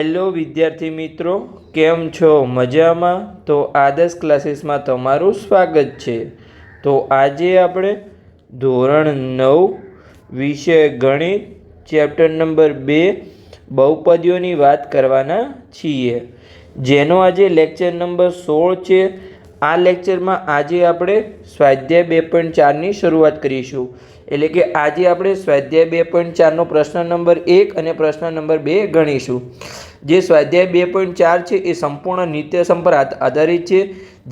Hello વિદ્યાર્થી મિત્રો, કેમ છો? મજામાં? તો આદર્શ ક્લાસીસમાં તમારું સ્વાગત છે. તો આજે આપણે ધોરણ 9 વિષય ગણિત ચેપ્ટર નંબર 2 બહુપદીઓની વાત કરવાના છીએ, જેનો આજે લેક્ચર નંબર 16 છે. આ લેક્ચરમાં આજે આપણે સ્વાધ્યાય 2.4ની શરૂઆત કરીશું. એટલે કે આજે આપણે સ્વાધ્યાય 2.4નો પ્રશ્ન નંબર 1 અને પ્રશ્ન નંબર 2 ગણીશું. જે સ્વાધ્યાય 2.4 છે એ સંપૂર્ણ નિત્યસમ પર આધારિત છે,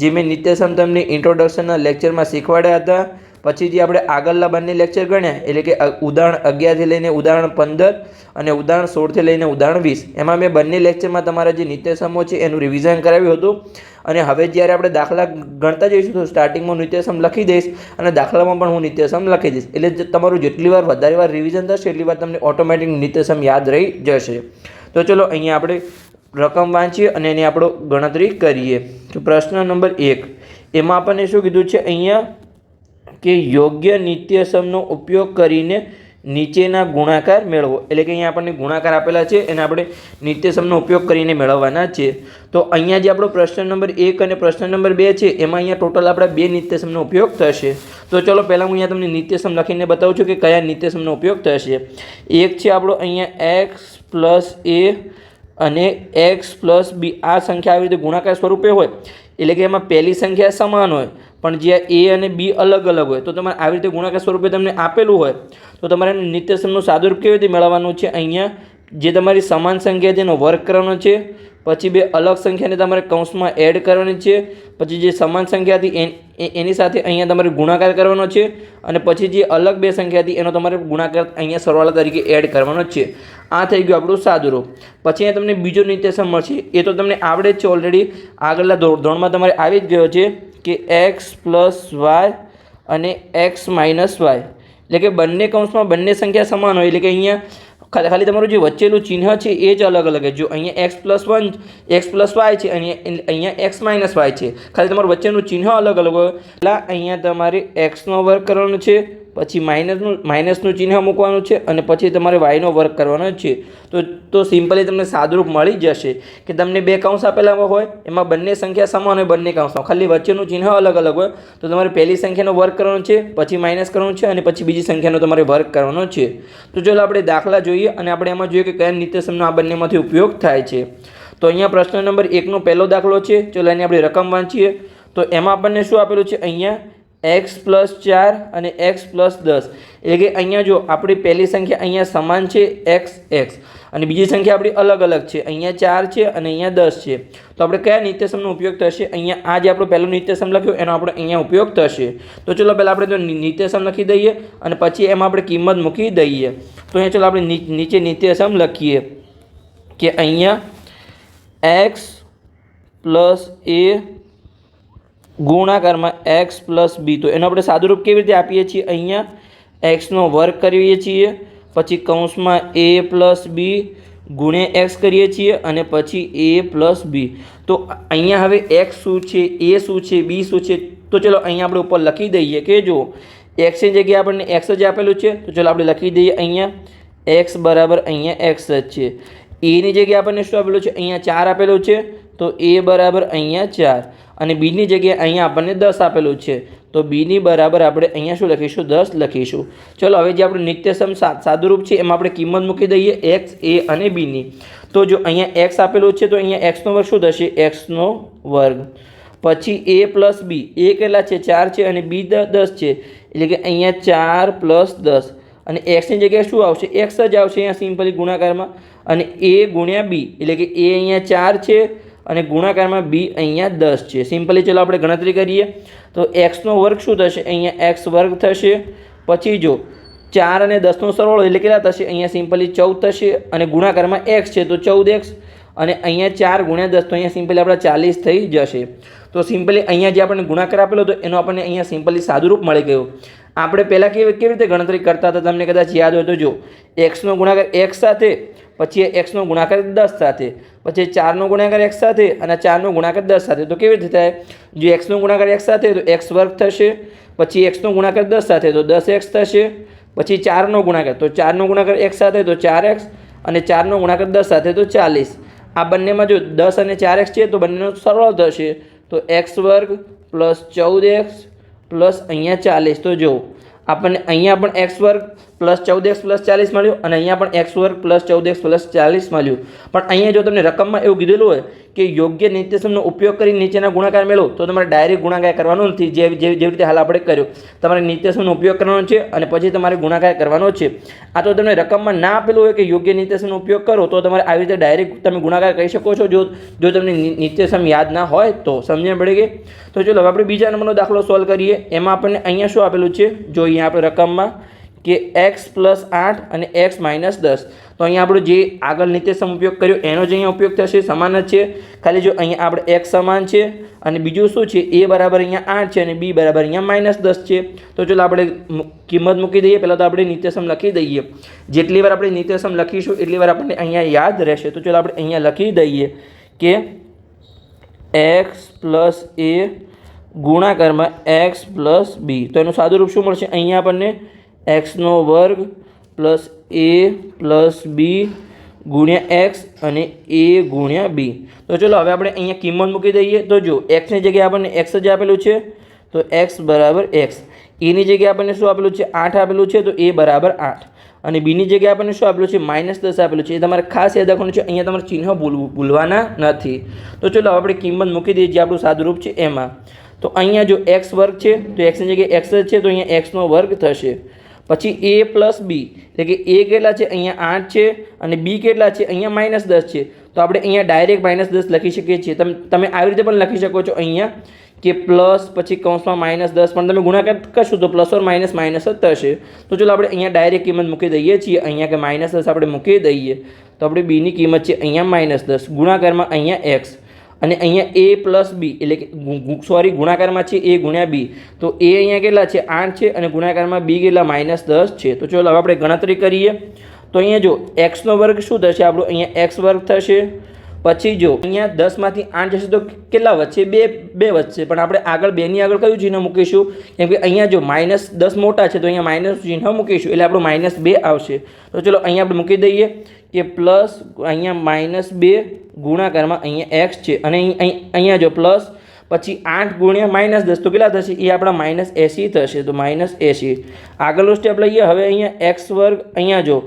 જે મેં નિત્યસમ તમને ઇન્ટ્રોડક્શનના લેક્ચરમાં શીખવાડ્યા હતા. પછી જે આપણે આગળના બંને લેક્ચર ગણ્યા, એટલે કે ઉદાહરણ 11થી લઈને ઉદાહરણ 15 અને ઉદાહરણ 16થી લઈને ઉદાહરણ 20, એમાં મેં બંને લેક્ચરમાં તમારા જે નિત્યસમો છે એનું રિવિઝન કરાવ્યું હતું. અને હવે જ્યારે આપણે દાખલા ગણતા જઈશું તો સ્ટાર્ટિંગમાં નિત્યસમ લખી દઈશ અને દાખલામાં પણ હું નિત્યસમ લખી દઈશ. એટલે તમારું જેટલી વાર વધારે વાર રિવિઝન થશે એટલી વાર તમને ઓટોમેટિક નિત્યસમ યાદ રહી જશે. તો ચલો અહીંયા આપણે રકમ વાંચીએ અને એની આપણે ગણતરી કરીએ. તો પ્રશ્ન નંબર 1, એમાં આપણને શું કીધું છે અહીંયા કે યોગ્ય નિત્યસમનો ઉપયોગ કરીને નીચેના ગુણાકાર મેળવો. એટલે કે અહીંયા આપણને ગુણાકાર આપેલા છે એને આપણે નિત્યસમનો ઉપયોગ કરીને મેળવવાના છે. તો અહીંયા જે આપણો પ્રશ્ન નંબર 1 અને પ્રશ્ન નંબર 2 છે એમાં અહીંયા ટોટલ આપણા 2 નિત્યસમનો ઉપયોગ થશે. તો ચલો પહેલાં હું અહીંયા તમને નિત્યસમ લખીને બતાવું છું કે કયા નિત્યસમનો ઉપયોગ થશે. એક છે આપણો અહીંયા x પ્લસ a અને x પ્લસ b. આ સંખ્યા આવી રીતે ગુણાકાર સ્વરૂપે હોય, એટલે કે એમાં પહેલી સંખ્યા સમાન હોય પણ જ્યાં a અને b અલગ અલગ હોય, તો તમારે આવી રીતે ગુણાકાર સ્વરૂપે તમને આપેલું હોય તો તમારે નિત્યસમનું સાદુરૂપ કેવી રીતે મેળવવાનું છે? અહીંયા જે તમારી સમાન સંખ્યા છે એનો વર્ગ કરવાનો છે, પછી બે અલગ સંખ્યાને તમારે કૌંસમાં એડ કરવાની છે, પછી જે સમાન સંખ્યા હતી એની સાથે અહીંયા તમારે ગુણાકાર કરવાનો છે, અને પછી જે અલગ બે સંખ્યા હતી એનો તમારે ગુણાકાર અહીંયા સરવાળા તરીકે એડ કરવાનો છે. આ થઈ ગયું આપણું સાદુરૂપ. પછી અહીંયા તમને બીજો નિત્યસમ મળશે, એ તો તમને આવડે જ છે ઓલરેડી, આગળના ધોરણમાં તમારે આવી જ ગયો છે કે x પ્લસ વાય અને x માઇનસ વાય. એટલે કે બંને કૌંસમાં બંને સંખ્યા સમાન હોય, એટલે કે અહીંયા ખાલી તમારું જે વચ્ચેનું ચિહ્ન છે એ જ અલગ અલગ છે. જો અહીંયા x plus 1 x plus y છે અને અહીંયા x માઇનસ વાય છે, ખાલી તમારું વચ્ચેનું ચિહ્ન અલગ અલગ હોય. એટલે અહીંયા તમારે xનો વર્ગ કરવાનો છે, પછી માઇનસનું ચિહ્ન મૂકવાનું છે અને પછી તમારે વાયનો વર્ગ કરવાનો છે. તો સિમ્પલી તમને સાદુરૂપ મળી જશે કે તમને બે કૌંસ આપેલા હોય, એમાં બંને સંખ્યા સમાન હોય, બંને કૌંસમાં ખાલી વચ્ચેનું ચિહ્ન અલગ અલગ હોય, તો તમારે પહેલી સંખ્યાનો વર્ગ કરવાનો છે, પછી માઇનસ કરવાનો છે અને પછી બીજી સંખ્યાનો તમારે વર્ગ કરવાનો છે. તો ચાલો આપણે દાખલા જોઈએ અને આપણે એમાં જોઈએ કે કયા નિત્યસમનો આ બંનેમાંથી ઉપયોગ થાય છે. તો અહીંયા પ્રશ્ન નંબર 1નો પહેલો દાખલો છે. ચલો એની આપણે રકમ વાંચીએ. તો એમાં આપણને શું આપેલું છે? અહીંયા x પ્લસ 4 અને x પ્લસ 10. એટલે કે અહીંયા જો આપણી પહેલી સંખ્યા અહીંયા સમાન છે x અને બીજી સંખ્યા આપણી અલગ અલગ છે, અહીંયા 4 છે અને અહીંયા 10 છે. તો આપણે કયા નિત્યસમનો ઉપયોગ થશે? અહીંયા આ જે આપણો પહેલું નિત્યસમ લખ્યો એનો આપણે અહીંયા ઉપયોગ થશે. તો ચલો પહેલાં આપણે તો નિત્યસમ લખી દઈએ અને પછી એમાં આપણે કિંમત મૂકી દઈએ. તો અહીંયા ચલો આપણે નીચે નિત્યસમ લખીએ કે અહીંયા x પ્લસ a ગુણાકારમાં x પ્લસ b. તો એનો આપણે સાદુરૂપ કેવી રીતે આપીએ છીએ? અહીંયા xનો વર્ગ કરીએ છીએ, પછી કૌંસમાં a પ્લસ b ગુણ્યા x કરીએ છીએ અને પછી a પ્લસ b. તો અહીંયા હવે x શું છે, a શું છે, b શું છે? તો ચલો અહીંયા આપણે ઉપર લખી દઈએ કે જો xની જગ્યાએ આપણને x જ આપેલું છે, તો ચલો આપણે લખી દઈએ અહીંયા x બરાબર અહીંયા x જ છે. એની જગ્યાએ આપણને શું આપેલું છે? અહીંયા 4 આપેલું છે, તો a બરાબર અહીંયા 4 અને બીની જગ્યાએ અહીંયા આપણને 10 આપેલું છે, તો બીની બરાબર આપણે અહીંયા શું લખીશું? 10 લખીશું. ચલો હવે જે આપણું નિત્યસમ સાદુરૂપ છે એમાં આપણે કિંમત મૂકી દઈએ x, a અને bની. તો જો અહીંયા x આપેલું છે તો અહીંયા xનો વર્ગ શું થશે? xનો વર્ગ. પછી a પ્લસ b, a કેટલા છે? 4 છે અને b 10 છે, એટલે કે અહીંયા 4 પ્લસ 10 અને xની જગ્યાએ શું આવશે? x જ આવશે અહીંયા સિમ્પલી ગુણાકારમાં, અને a ગુણ્યા b, એટલે કે a અહીંયા 4 છે અને ગુણાકારમાં b અહીંયા 10 છે. સિમ્પલી ચલો આપણે ગણતરી કરીએ. તો xનો વર્ગ શું થશે? અહીંયા x વર્ગ થશે. પછી જો 4 અને 10નો સરવાળો એટલે કેટલા થશે? અહીંયા સિમ્પલી 14 થશે અને ગુણાકારમાં x છે તો 14x અને અહીંયા 4 ગુણ્યા 10 તો અહીંયા સિમ્પલી આપણા 40 થઈ જશે. તો સિમ્પલી અહીંયા જે આપણને ગુણાકાર આપેલો હતો એનો આપણને અહીંયા સિમ્પલી સાદુરૂપ મળી ગયું. આપણે પહેલાં કેવી રીતે ગણતરી કરતા હતા તમને કદાચ યાદ હોય તો જો xનો ગુણાકાર x સાથે, પછી xનો ગુણાકાર 10 સાથે, પછી 4નો ગુણાકાર x સાથે અને 4નો ગુણાકાર 10 સાથે. તો કેવી રીતે થાય? જો xનો ગુણાકાર x સાથે તો x વર્ગ થશે, પછી xનો ગુણાકાર 10 સાથે તો 10x થશે, પછી 4નો ગુણાકાર તો 4નો ગુણાકાર x સાથે તો 4x અને 4નો ગુણાકાર 10 સાથે તો 40 આ બંનેમાં જો 10 અને 4x છે તો બંનેનો સરવાળો થશે તો x² + 14x પ્લસ અહીંયા 40. તો જો આપણને અહીંયા પણ x² + 14x + 40 મળ્યું અને અહીંયા પણ x² + 14x + 40 મળ્યું. પણ અહીંયા જો તમને રકમમાં એવું કીધેલું હોય કે યોગ્ય નિત્યસમનો ઉપયોગ કરી નીચેના ગુણાકાર મેળવો તો તમારે ડાયરેક્ટ ગુણાકાર કરવાનો નથી, જેવી રીતે હાલ આપણે કર્યો. તમારે નિત્યસમનો ઉપયોગ કરવાનો છે અને પછી તમારે ગુણાકાર કરવાનો છે. આ તો તમને રકમમાં ના આપેલું હોય કે યોગ્ય નિત્યસમનો ઉપયોગ કરો તો તમારે આવી રીતે ડાયરેક્ટ તમે ગુણાકાર કરી શકો છો, જો તમને નિત્યસમ યાદ ના હોય તો. સમજણ પડી ગઈ? તો ચલો હવે આપણે બીજા નંબરનો દાખલો સોલ્વ કરીએ. એમાં આપણને અહીંયા શું આપેલું છે જો અહીંયા આપણે રકમમાં કે x + 8 અને x - 10. તો અહીંયા આપણો જે આગળ નિત્યસમ ઉપયોગ કર્યો એનો જ અહીંયા ઉપયોગ થશે, સમાન જ છે. ખાલી જો અહીંયા આપણે x સમાન છે અને બીજું શું છે a બરાબર અહીંયા 8 છે અને b બરાબર અહીંયા -10 છે. તો ચલો આપણે કિંમત મૂકી દઈએ. પહેલાં તો આપણે નિત્યસમ લખી દઈએ. જેટલી વાર આપણે નિત્યસમ લખીશું એટલી વાર આપણને અહીંયા યાદ રહેશે. તો ચલો આપણે અહીંયા લખી દઈએ કે x + a ગુણાકારમાં x + b. તો એનું સાદું રૂપ શું મળશે? અહીંયા આપણને x² + a + b ગુણ્યા x અને a ગુણ્યા b. તો ચલો હવે આપણે અહીંયા કિંમત મૂકી દઈએ. તો જો xની જગ્યાએ આપણને x જ આપેલું છે તો x બરાબર x. એની જગ્યાએ આપણને શું આપેલું છે? 8 આપેલું છે તો a બરાબર 8. અને બીની જગ્યાએ આપણને શું આપેલું છે? -10 આપેલું છે. એ તમારે ખાસ યાદ રાખવાનું છે. અહીંયા તમારે ચિહ્ન ભૂલવાના નથી. તો ચલો આપણે કિંમત મૂકી દઈએ જે આપણું સાદું રૂપ છે એમાં. તો અહીંયા જો x² છે તો xની જગ્યાએ x જ છે તો અહીંયા x² થશે. પછી a + b એટલે કે a કેટલા છે? અહીંયા 8 છે અને b કેટલા છે? અહીંયા -10 છે. તો આપણે અહીંયા ડાયરેક્ટ -10 લખી શકીએ છીએ. તમે આવી રીતે પણ લખી શકો છો અહીંયા કે પ્લસ પછી કૌંસમાં -10 પણ તમે ગુણાકાર કરશો તો પ્લસ ઓર માઇનસ જ થશે. તો ચલો આપણે અહીંયા ડાયરેક્ટ કિંમત મૂકી દઈએ છીએ. અહીંયા કે -10 આપણે મૂકી દઈએ તો આપણે બીની કિંમત છે અહીંયા -10 ગુણાકારમાં અહીંયા x અને અહીંયા a + b એટલે કે ગુણાકારમાં છે a ગુણ્યા b. તો a અહીંયા કેટલા છે? 8 છે અને ગુણાકારમાં b કેટલા? -10 છે. તો ચલો હવે આપણે ગણતરી કરીએ. તો અહીંયા જો x² શું થશે આપણું? અહીંયા x² થશે. પછી જો અહીંયા 10માંથી 8 જશે તો કેટલા વધશે? 2 વધશે. પણ આપણે આગળ 2ની આગળ કયું ચિહ્ન મૂકીશું? કેમ કે અહીંયા જો -10 મોટા છે તો અહીંયા માઇનસ ચિહ્ન મૂકીશું એટલે આપણું -2 આવશે. તો ચલો અહીંયા આપણે મૂકી દઈએ કે પ્લસ અહીંયા -2 ગુણાકારમાં અહીંયા x છે અને અહીંયા જો પ્લસ પછી 8 ગુણ્યા -10 તો કેટલા થશે? એ આપણા -80 થશે. તો -80. આગળનો સ્ટેપ લઈએ. હવે અહીંયા x² અહીંયા જો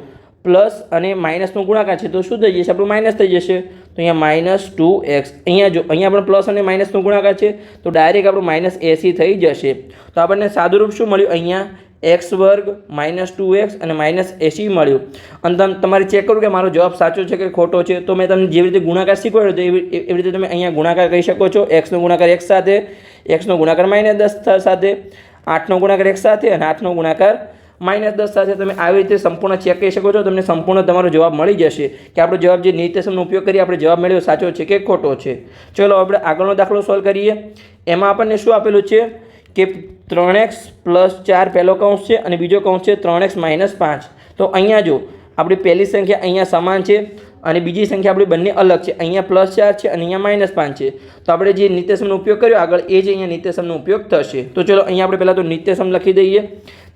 પ્લસ અને માઇનસનો ગુણાકાર છે તો શું થઈ જશે? આપણું માઇનસ થઈ જશે. તો અહીંયા -2x. અહીંયા જો અહીંયા પણ પ્લસ અને માઇનસનો ગુણાકાર છે તો ડાયરેક્ટ આપણું -80 થઈ જશે. તો આપણને સાદું રૂપ શું મળ્યું? અહીંયા x² -2x અને -80 મળ્યું. અને તમારે ચેક કરવું કે મારો જવાબ સાચો છે કે ખોટો છે. તો મેં તમને જેવી રીતે ગુણાકાર શીખવાડ્યો તો એવી રીતે તમે અહીંયા ગુણાકાર કરી શકો છો. x નો ગુણાકાર x સાથે, x નો ગુણાકાર -10 સાથે, 8નો ગુણાકાર x સાથે અને 8નો ગુણાકાર -10 સાથે. તમે આવી રીતે સંપૂર્ણ ચેક કરી શકો છો. તમને સંપૂર્ણ તમારો જવાબ મળી જશે કે આપણો જવાબ જે નિત્યસમનો ઉપયોગ કરી આપણે જવાબ મેળવ્યો સાચો છે કે ખોટો છે. ચલો આપણે આગળનો દાખલો સોલ્વ કરીએ. એમાં આપણને શું આપેલું છે કે 3x + 4 પહેલો કૌંસ છે અને બીજો કૌંસ છે 3x - 5. તો અહીંયા જો આપણી પહેલી સંખ્યા અહીંયા સમાન છે અને બીજી સંખ્યા આપણી બંને અલગ છે. અહીંયા +4 છે અને અહીંયા -5 છે. તો આપણે જે નિત્યસમનો ઉપયોગ કર્યો આગળ એ જ અહીંયા નિત્યસમનો ઉપયોગ થશે. તો ચલો અહીંયા આપણે પહેલાં તો નિત્યસમ લખી દઈએ.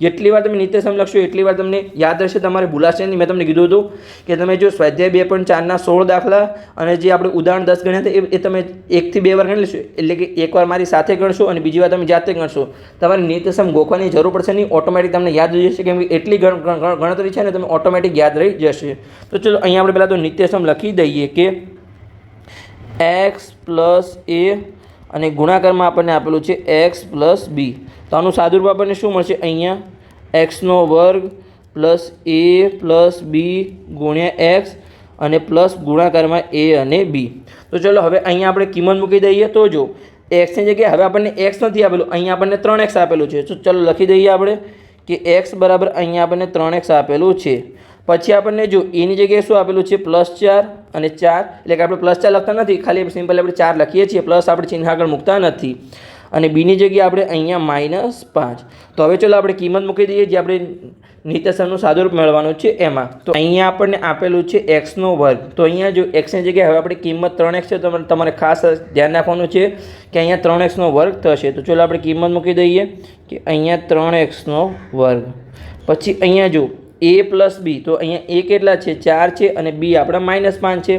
જેટલી વાર તમે નિત્યસમ લખશો એટલી વાર તમને યાદ રહેશે, તમારે ભૂલાશે નહીં. મેં તમને કીધું હતું કે તમે જો સ્વાધ્યાય 2.4ના 16 દાખલા અને જે આપણે ઉદાહરણ 10 ગણ્યા હતા એ તમે 1 થી 2 વાર ગણી લેશો. એટલે કે એકવાર મારી સાથે ગણશો અને બીજી વાર તમે જાતે ગણશો. તમારે નિત્યસમ ગોખવાની જરૂર પડશે નહીં, ઓટોમેટિક તમને યાદ રહી જશે. કેમ કે એટલી ગણતરી છે ને તમે ઓટોમેટિક યાદ રહી જશે. તો ચલો અહીંયા આપણે પહેલાં તો નિત્યસમ લખી દઈએ કે x + a અને ગુણાકારમાં આપણને આપેલું છે x + b. તો આનું સાદુરૂપ આપણને શું મળશે? અહીંયા x² + a + b ગુણ્યા x અને પ્લસ ગુણાકારમાં a અને b. તો ચલો હવે અહીંયા આપણે કિંમત મૂકી દઈએ. તો જો xની જગ્યાએ હવે આપણને x નથી આપેલું, અહીંયા આપણને 3x આપેલું છે. તો ચલો લખી દઈએ આપણે કે x બરાબર અહીંયા આપણને 3x આપેલું છે. પછી આપણને જો એની જગ્યાએ શું આપેલું છે? +4 અને 4. એટલે કે આપણે +4 લખતા નથી, ખાલી સિમ્પલ આપણે 4 લખીએ છીએ. પ્લસ આપણે ચિહ્ન આગળ મૂકતા નથી. અને બીની જગ્યાએ આપણે અહીંયા -5. તો હવે ચલો આપણે કિંમત મૂકી દઈએ જે આપણે નિત્યસમનું સાદુરૂપ મેળવવાનું છે એમાં. તો અહીંયા આપણને આપેલું છે x². તો અહીંયા જો xની જગ્યાએ હવે આપણી કિંમત 3x છે. તો તમારે ખાસ ધ્યાન રાખવાનું છે કે અહીંયા 3x² થશે. તો ચલો આપણે કિંમત મૂકી દઈએ કે અહીંયા 3x². પછી અહીંયા જો a + b. તો અહીંયા a કેટલા છે? 4 છે અને b આપણા -5 છે.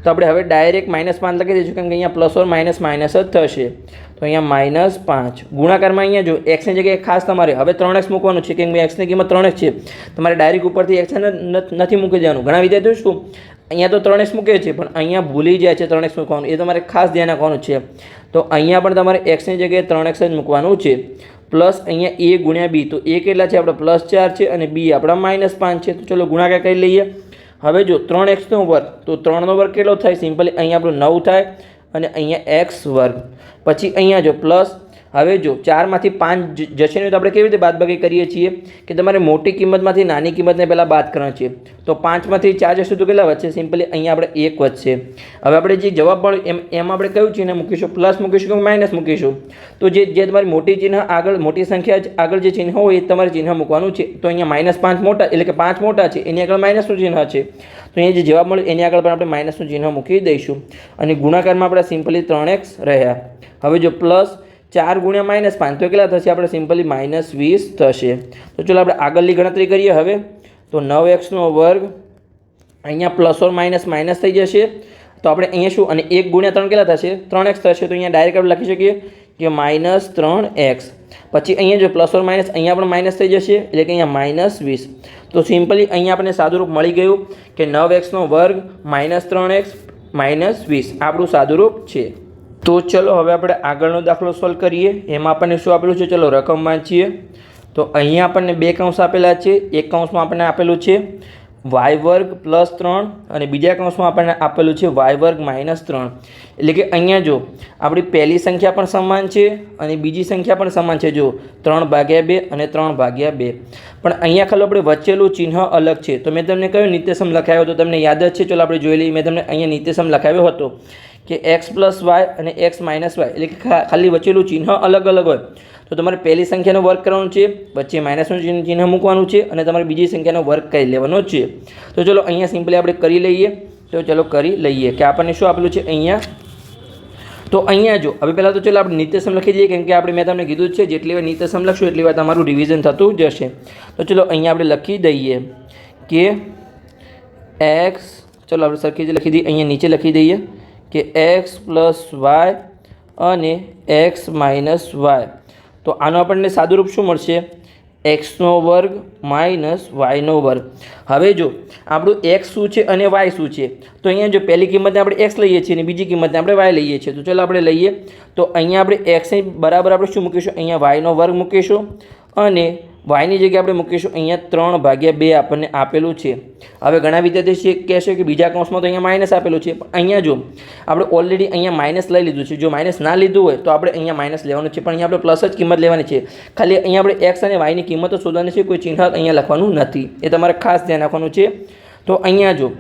તો આપણે હવે ડાયરેક્ટ -5 લખી દઈશું, કેમ કે અહીંયા પ્લસ ઓર માઇનસ માઇનસ જ થશે. તો અહીંયા -5 ગુણાકારમાં અહીંયા જો એક્સની જગ્યાએ ખાસ તમારે હવે 3x મૂકવાનું છે, કેમ કે એક્સની કિંમત 3x છે. તમારે ડાયરેક્ટ ઉપરથી એક્સ નથી મૂકી દેવાનું. ઘણા વિદ્યાર્થીઓ શું અહીંયા તો 3x મૂકે છે પણ અહીંયા ભૂલી જાય છે 3x મૂકવાનું, એ તમારે ખાસ ધ્યાન રાખવાનું છે. તો અહીંયા પણ તમારે એક્સની જગ્યાએ 3x જ મૂકવાનું છે. પ્લસ અહીંયા a ગુણ્યા b, તો a કેટલા છે આપણે +4 છે અને b આપણા -5 છે. તો ચલો ગુણાકાર કરી લઈએ. હવે જો 3x નો વર્ગ, તો 3 નો વર્ગ કેટલો થાય? સિમ્પલી અહીંયા આપણું 9 થાય અને અહીંયા x વર્ગ. પછી અહીંયા જો પ્લસ, હવે જો 4માંથી 5 જશે નહીં તો આપણે કેવી રીતે બાદબાકી કરીએ છીએ કે તમારે મોટી કિંમતમાંથી નાની કિંમતને પહેલાં બાદ કરવાની છે. તો 5માંથી 4 જશે તો કેટલા વધશે? સિમ્પલી અહીંયા આપણે 1 વધશે. હવે આપણે જે જવાબ મળ્યો એમ આપણે કયું ચિહ્ન મૂકીશું? પ્લસ મૂકીશું કે માઇનસ મૂકીશું? તો જે તમારી મોટી ચિહ્ન આગળ, મોટી સંખ્યા આગળ જે ચિહ્ન હોય એ તમારે ચિહ્ન મૂકવાનું છે. તો અહીંયા -5 મોટા એટલે કે 5 મોટા છે, એની આગળ માઇનસનું ચિહ્ન છે. તો અહીંયા જે જવાબ મળ્યો એની આગળ પણ આપણે માઇનસનું ચિહ્ન મૂકી દઈશું અને ગુણાકારમાં આપણે સિમ્પલી 3x રહ્યા. હવે જો પ્લસ 4 ગુણ્યા -5 તો કેટલા થશે? આપણે સિમ્પલી -20 થશે. તો ચલો આપણે આગળની ગણતરી કરીએ. હવે તો 9x નો વર્ગ અહીંયા પ્લસ ઓર માઇનસ માઇનસ થઈ જશે. તો આપણે અહીંયા શું, અને 1 ગુણ્યા 3 કેટલા થશે? 3x થશે. તો અહીંયા ડાયરેક્ટ આપણે લખી શકીએ કે -3x. પછી અહીંયા જો પ્લસ ઓર માઇનસ અહીંયા પણ માઇનસ થઈ જશે એટલે કે અહીંયા -20. તો સિમ્પલી અહીંયા આપણને સાદુરૂપ મળી ગયું કે 9x નો વર્ગ -3x -20 આપણું સાદુરૂપ છે. તો ચલો હવે આપણે આગળનો દાખલો સોલ્વ કરીએ. એમાં આપણને શું આપેલું છે? ચલો રકમ વાંચીએ. તો અહીંયા આપણને 2 કૌંસ આપેલા છે. એક કૌંસમાં આપણને આપેલું છે y વર્ગ +3 અને બીજા કૌંસમાં આપણને આપેલું છે y વર્ગ -3. એટલે કે અહીંયા જો આપણી પહેલી સંખ્યા પણ સમાન છે અને બીજી સંખ્યા પણ સમાન છે. જો 3/2 અને 3/2. પણ અહીંયા ખાલી આપણે વચ્ચેલું ચિહ્ન અલગ છે. તો મેં તમને કયો નિત્યસમ લખાવ્યો હતો? તમને યાદ જ છે. ચલો આપણે જોઈ લઈએ. મેં તમને અહીંયા નિત્યસમ લખાવ્યો હતો કે x + y અને x - y, એટલે કે ખાલી વચ્ચેલું ચિહ્ન અલગ અલગ હોય. તો તમારે પહેલી સંખ્યાનો વર્ગ કરવાનો છે, વચ્ચે માઇનસનું ચિહ્ન મૂકવાનું છે અને તમારે બીજી સંખ્યાનો વર્ગ કરી લેવાનો છે. તો ચલો અહીંયા સિમ્પલી આપણે કરી લઈએ. તો ચલો કરી લઈએ કે આપણને શું આપેલું છે અહીંયા. તો અહીંયા જો હવે પહેલાં તો ચલો આપણે નિત્યસમ લખી દઈએ, કેમ કે આપણે મેં તમને કીધું જ છે જેટલી વાર નિત્યસમ લખશું એટલી વાર તમારું રિવિઝન થતું જશે. તો ચલો અહીંયા આપણે લખી દઈએ કે x, ચલો આપણે સરખી લખી દઈએ. અહીંયા નીચે લખી દઈએ કે x + y અને x - y. તો આનો આપણને સાદુરૂપ શું મળશે? x² - y². હવે જો આપણું x શું છે અને y શું છે? તો અહીંયા જો પહેલી કિંમતને આપણે x લઈએ છીએ અને બીજી કિંમતને આપણે y લઈએ છીએ. તો ચાલો આપણે લઈએ. તો અહીંયા આપણે x ની બરાબર આપણે શું મૂકીશું? અહીંયા y² મૂકીશું અને yની જગ્યાએ આપણે મૂકીશું અહીંયા 3/2 આપણને આપેલું છે. હવે ઘણા વિદ્યાર્થીઓ કહેશે કે બીજા કૌંસમાં તો અહીંયા માઇનસ આપેલું છે, પણ અહીંયા જો આપણે ઓલરેડી અહીંયા માઇનસ લઈ લીધું છે. જો માઇનસ ના લીધું હોય તો આપણે અહીંયા માઇનસ લેવાનું છે, પણ અહીંયા આપણે પ્લસ જ કિંમત લેવાની છે. ખાલી અહીંયા આપણે x અને yની કિંમતો શોધવાની છે, કોઈ ચિહ્ન અહીંયા લખવાનું નથી. એ તમારે ખાસ ધ્યાન રાખવાનું છે. તો અહીંયા જો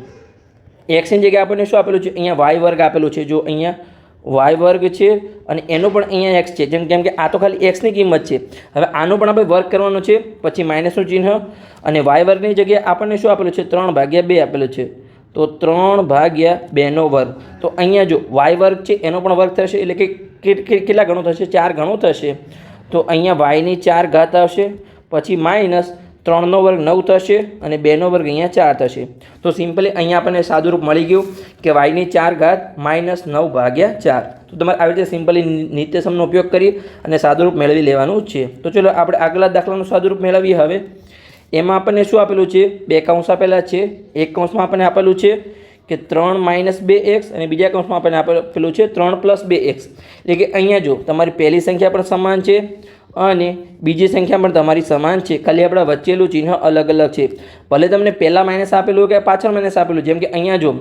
xની જગ્યાએ આપણને શું આપેલું છે? અહીંયા y વર્ગ આપેલું છે. જો અહીંયા y વર્ગ છે અને એનો પણ અહીંયા x છે. કેમ કે આ તો ખાલી x ની કિંમત છે. હવે આનો પણ આપણે વર્ગ કરવાનો છે, પછી માઇનસનું ચિહ્ન અને y વર્ગની જગ્યાએ આપણને શું આપેલું છે? 3/2 આપેલું છે. તો 3/2 નો વર્ગ. તો અહીંયા જો y વર્ગ છે એનો પણ વર્ગ થશે, એટલે કે કેટલા ગણો થશે? 4 ગણો થશે. તો અહીંયા yની 4 ઘાત આવશે, પછી માઇનસ 3 નો વર્ગ 9 થશે અને 2 નો વર્ગ અહીંયા 4 થશે. તો સિમ્પલી અહીંયા આપણને સાદુરૂપ મળી ગયું કે yની 4 ઘાત -9/4. તો તમારે આવી રીતે સિમ્પલી નિત્યસમનો ઉપયોગ કરી અને સાદુરૂપ મેળવી લેવાનું છે. તો ચલો આપણે આગલા દાખલાનું સાદુરૂપ મેળવીએ. હવે એમાં આપણને શું આપેલું છે? 2 કૌંસ આપેલા છે. એક કૌંસમાં આપણને આપેલું છે કે 3 - 2x અને બીજા કૌંસમાં આપણને આપેલું છે 3 + 2x. એટલે કે અહીંયા જો તમારી પહેલી સંખ્યા પણ સમાન છે અને બીજી સંખ્યા પણ તમારી સમાન છે, ખાલી આપણા વચ્ચેલું ચિહ્ન અલગ અલગ છે. ભલે તમને પહેલાં માઇનસ આપેલું કે પાછળ માઇનસ આપેલું, જેમ કે અહીંયા જો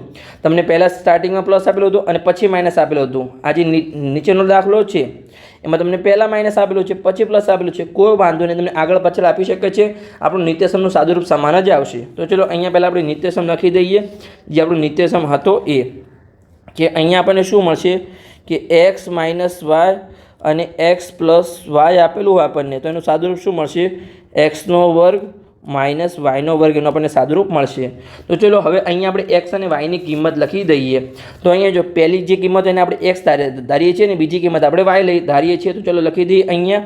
તમને પહેલાં સ્ટાર્ટિંગમાં પ્લસ આપેલું હતું અને પછી માઇનસ આપેલું હતું. આ જે નીચેનો દાખલો છે એમાં તમને પહેલાં માઇનસ આપેલું છે, પછી પ્લસ આપેલું છે. કોઈ વાંધો નહીં, તમને આગળ પાછળ આપી શકે છે. આપણું નિત્યસમનું સાદુરૂપ સમાન જ આવશે. તો ચલો અહીંયા પહેલાં આપણે નિત્યસમ લખી દઈએ. જે આપણું નિત્યસમ હતો એ કે અહીંયા આપણને શું મળશે કે x - y અને x + y આપેલું હોય આપણને, તો એનું સાદુરૂપ શું મળશે? x² - y² એનું આપણને સાદુરૂપ મળશે. તો ચલો હવે અહીંયા આપણે x અને yની કિંમત લખી દઈએ. તો અહીંયા જો પહેલી જે કિંમત એને આપણે x ધારીએ છીએ અને બીજી કિંમત આપણે y ધારીએ છીએ. તો ચલો લખી દઈએ અહીંયા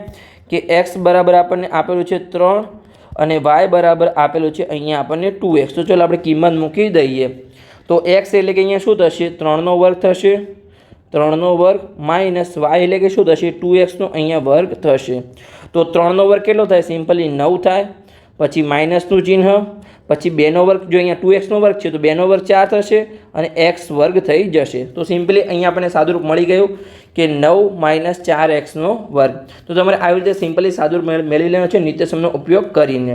કે x બરાબર આપણને આપેલું છે 3 અને y બરાબર આપેલું છે અહીંયા આપણને 2x. તો ચલો આપણે કિંમત મૂકી દઈએ. તો એક્સ એટલે કે અહીંયા શું થશે 3નો વર્ગ થશે, 3નો વર્ગ માઇનસ વાય એટલે કે શું થશે 2x અહીંયા વર્ગ થશે. તો 3નો વર્ગ કેટલો થાય? સિમ્પલી 9 થાય. પછી માઇનસનું ચિહ્ન, પછી 2નો વર્ગ, જો અહીંયા 2x વર્ગ છે તો 2નો વર્ગ 4 થશે અને x વર્ગ થઈ જશે. તો સિમ્પલી અહીંયા આપણને સાદુરૂપ મળી ગયું કે 9 - 4x વર્ગ. તો તમારે આવી રીતે સિમ્પલી સાદુરૂપ મેળવી લેવાનો છે નિત્યસમનો ઉપયોગ કરીને.